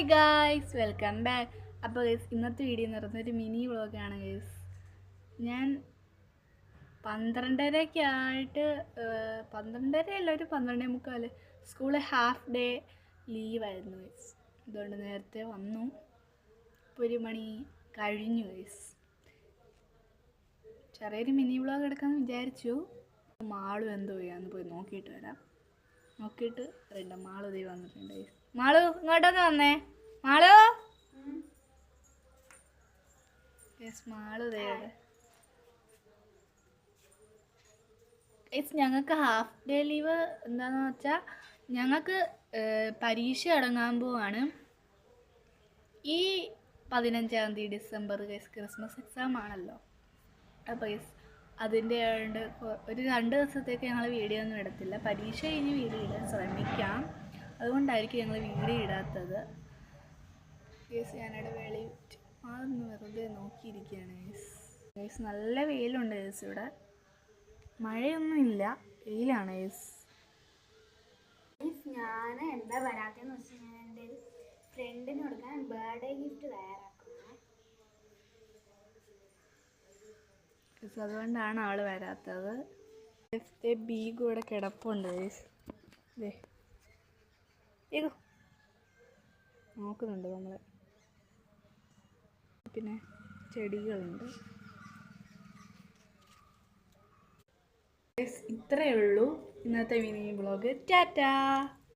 Hi guys, welcome back. അപ്പോൾ guys, ഇന്നത്തെ video എന്ന് പറയുന്നത് ഒരു മിനി വ്ളോഗാണ് ഗൈസ്. ഞാൻ 12:30 12:30 ഒരു 12:45 സ്കൂളിൽ ഹാഫ് ഡേ ലീവായിരുന്നു ഗൈസ്. അതുകൊണ്ട് നേരത്തെ വന്നു. ഇപ്പോൾ 1 മണി കഴിഞ്ഞു ഗൈസ്. ചെറിയൊരു മിനി വ്ളോഗ് എടുക്കാമെന്ന് വിചാരിച്ചു. മാളു എന്തോ ചെയ്യാന്ന് പോയി നോക്കിയിട്ട് വരാം. നോക്കിയിട്ട് മാളു ദൈവം വന്നിട്ടുണ്ട് ഗൈസ്. മാളു ഇങ്ങോട്ടൊന്ന് വന്നേ. മാളു മാളു ഞങ്ങൾക്ക് ഹാഫ് ഡേ ലീവ് എന്താണെന്ന് വെച്ചാൽ ഞങ്ങൾക്ക് പരീക്ഷ തുടങ്ങാൻ പോവാണ് ഈ 15-ാം തീയതി ഡിസംബർ. ക്രിസ്മസ് എക്സാം ആണല്ലോ. അപ്പോൾ അതിൻ്റെ ആയതുകൊണ്ട് ഒരു 2 ദിവസത്തേക്ക് ഞങ്ങൾ വീഡിയോ ഒന്നും ഇടത്തില്ല. പരീക്ഷ കഴിഞ്ഞ് വീഡിയോ ഇടാൻ ശ്രമിക്കാം. അതുകൊണ്ടായിരിക്കും ഞങ്ങൾ വീഡിയോ ഇടാത്തത്. ഞാനിവിടെ വെളി അതൊന്ന് വെറുതെ നോക്കിയിരിക്കുകയാണ് ഗൈസ്. നല്ല വെയിലുണ്ട് ഗൈസ്. ഇവിടെ മഴയൊന്നുമില്ല, വെയിലാണ് ഗൈസ്. ഞാൻ എന്താ വരാത്തെന്ന് വെച്ചാൽ ഞാൻ എൻ്റെ ഫ്രണ്ടിന് കൊടുക്കാൻ ബർത്ത്ഡേ ഗിഫ്റ്റ് തയ്യാറാക്കുന്നത്. അതുകൊണ്ടാണ് അവൾ വരാത്തത്. ബീഗ് ഇവിടെ കിടപ്പുണ്ട് ഗൈസ്. നോക്കുന്നുണ്ട് നമ്മളെ. പിന്നെ ചെടികളുണ്ട്. ഇത്രയേ ഉള്ളൂ ഇന്നത്തെ മിനി വ്ളോഗ്. ടാറ്റാ.